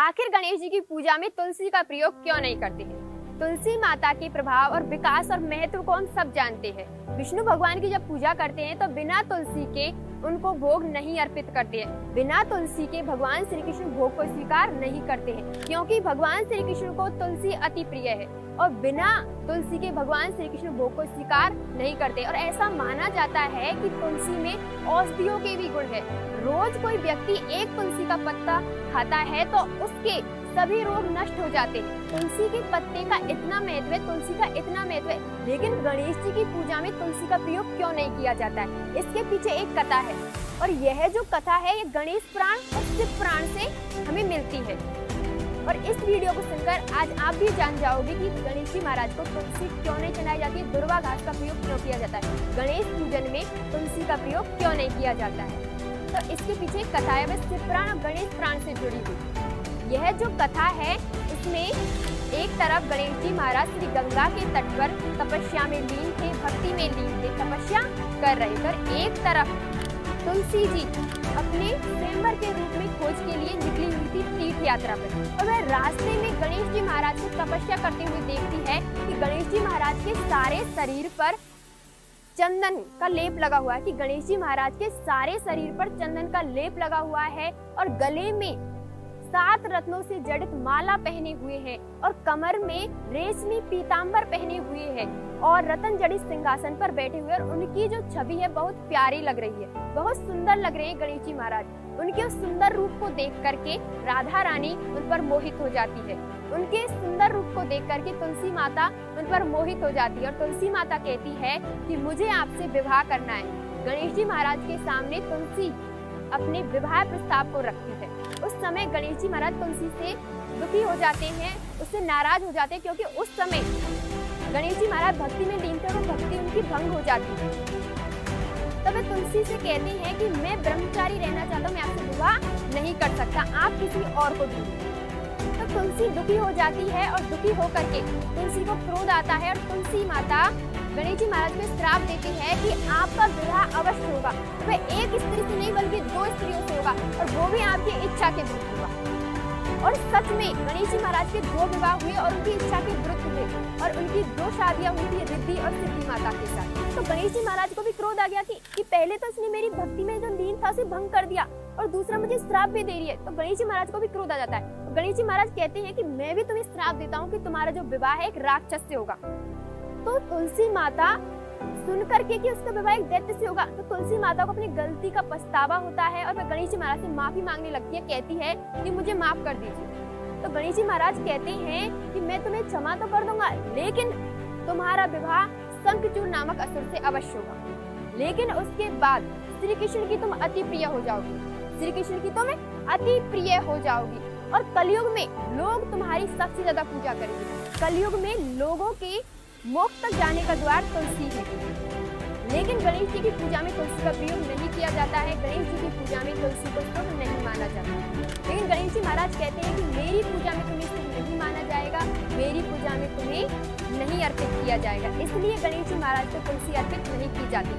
आखिर गणेश जी की पूजा में तुलसी का प्रयोग क्यों नहीं करते हैं? तुलसी माता के प्रभाव और विकास और महत्व को हम सब जानते हैं। विष्णु भगवान की जब पूजा करते हैं तो बिना तुलसी के उनको भोग नहीं अर्पित करते हैं। बिना तुलसी के भगवान श्री कृष्ण भोग को स्वीकार नहीं करते हैं, क्योंकि भगवान श्री कृष्ण को तुलसी अति प्रिय है और बिना तुलसी के भगवान श्री कृष्ण भोग को स्वीकार नहीं करते। और ऐसा माना जाता है कि तुलसी में औषधियों के भी गुण है। रोज कोई व्यक्ति एक तुलसी का पत्ता खाता है तो उसके सभी रोग नष्ट हो जाते हैं। तुलसी के पत्ते का इतना महत्व है, तुलसी का इतना महत्व है, लेकिन गणेश जी की पूजा में तुलसी का प्रयोग क्यों नहीं किया जाता है? इसके पीछे एक कथा है और यह जो कथा है ये गणेश पुराण और शिव पुराण से हमें मिलती है। और इस वीडियो को सुनकर आज आप भी जान जाओगे कि गणेश जी महाराज को तुलसी क्यों नहीं चढ़ाई जाती है, दुर्वा घास का प्रयोग क्यों किया जाता है, गणेश पूजन में तुलसी का प्रयोग क्यों नहीं किया जाता है। तो इसके पीछे एक कथा है, वह शिव पुराण और गणेश पुराण से जुड़ी हुई। यह जो कथा है इसमें एक तरफ गणेश जी महाराज श्री गंगा के तट पर तपस्या में लीन थे, भक्ति में लीन थे, तपस्या कर रहे थे। और एक तरफ तुलसी जी अपने स्वयंवर के रूप में खोज के लिए निकली हुई थी तीर्थ यात्रा पर। और वह रास्ते में गणेश जी महाराज को तपस्या करते हुए देखती है कि गणेश जी महाराज के सारे शरीर पर चंदन का लेप लगा हुआ है, कि गणेश जी महाराज के सारे शरीर पर चंदन का लेप लगा हुआ है और गले में 7 रत्नों से जड़ित माला पहने हुए हैं और कमर में रेशमी पीतांबर पहने हुए हैं और रतन जड़ित सिंहासन पर बैठे हुए। और उनकी जो छवि है बहुत प्यारी लग रही है, बहुत सुंदर लग रहे हैं गणेश जी महाराज। उनके उस सुंदर रूप को देख करके राधा रानी उन पर मोहित हो जाती है। उनके सुंदर रूप को देख करके तुलसी माता उन पर मोहित हो जाती है और तुलसी माता कहती है कि मुझे आपसे विवाह करना है। गणेश जी महाराज के सामने तुलसी अपने विवाह प्रस्ताव को रखती है। उस समय गणेश जी महाराज तुलसी से दुखी हो जाते हैं, उससे नाराज हो जाते हैं, क्योंकि उस समय गणेश जी महाराज भक्ति में लीन थे और भक्ति उनकी भंग हो जाती है। तब वे तुलसी से कहते हैं कि मैं ब्रह्मचारी रहना चाहता हूँ, मैं आपसे विवाह नहीं कर सकता, आप किसी और को ढूंढिए। तो तुलसी दुखी हो जाती है और दुखी होकर के तुलसी को क्रोध आता है और तुलसी माता गणेश जी महाराज को श्राप देती है कि आपका विवाह अवश्य होगा। वह एक स्त्री से नहीं बल्कि 2 स्त्रियों से होगा और वो भी आपकी इच्छा के विरुद्ध होगा। और सच में गणेश जी महाराज के 2 विवाह हुए और उनकी इच्छा के विरुद्ध हुए और उनकी 2 शादियां हुई थी रिद्धि और सिद्धि माता के साथ। तो गणेश जी महाराज को भी क्रोध आ गया कि पहले तो इसने मेरी भक्ति में जो लीन था उसे भंग कर दिया और दूसरा मुझे श्राप भी दे रही है। तो गणेश जी महाराज को भी क्रोध आ जाता है। गणेश जी महाराज कहते हैं कि मैं भी तुम्हें श्राप देता हूँ कि तुम्हारा जो विवाह है एक राक्षस से होगा। तो तुलसी माता सुन करके कि उसका विवाह एक दैत्य से होगा, तो तुलसी माता को अपनी गलती का पछतावा होता है और वह गणेश जी महाराज से माफी मांगने लगती है, कहती है कि मुझे माफ कर दीजिए। तो गणेश जी महाराज कहते हैं कि मैं तुम्हें क्षमा तो कर दूंगा, लेकिन तुम्हारा विवाह शंखचूड़ नामक असुर से अवश्य होगा। लेकिन उसके बाद श्री कृष्ण की तुम अति प्रिय हो जाओगी, श्री कृष्ण की तुम अति प्रिय हो जाओगी और कलयुग में लोग तुम्हारी सबसे ज्यादा पूजा करेंगे। कलयुग में लोगों के मोक्ष तक जाने का द्वार तुलसी है। लेकिन गणेश जी की पूजा में तुलसी का प्रयोग नहीं किया जाता है। गणेश जी की पूजा में तुलसी को शुभ नहीं माना जाता। लेकिन गणेश जी महाराज कहते हैं कि मेरी पूजा में तुम्हें शुभ नहीं माना जाएगा, मेरी पूजा में तुम्हें नहीं अर्पित किया जाएगा, इसलिए गणेश जी महाराज को तुलसी अर्पित नहीं की जाती।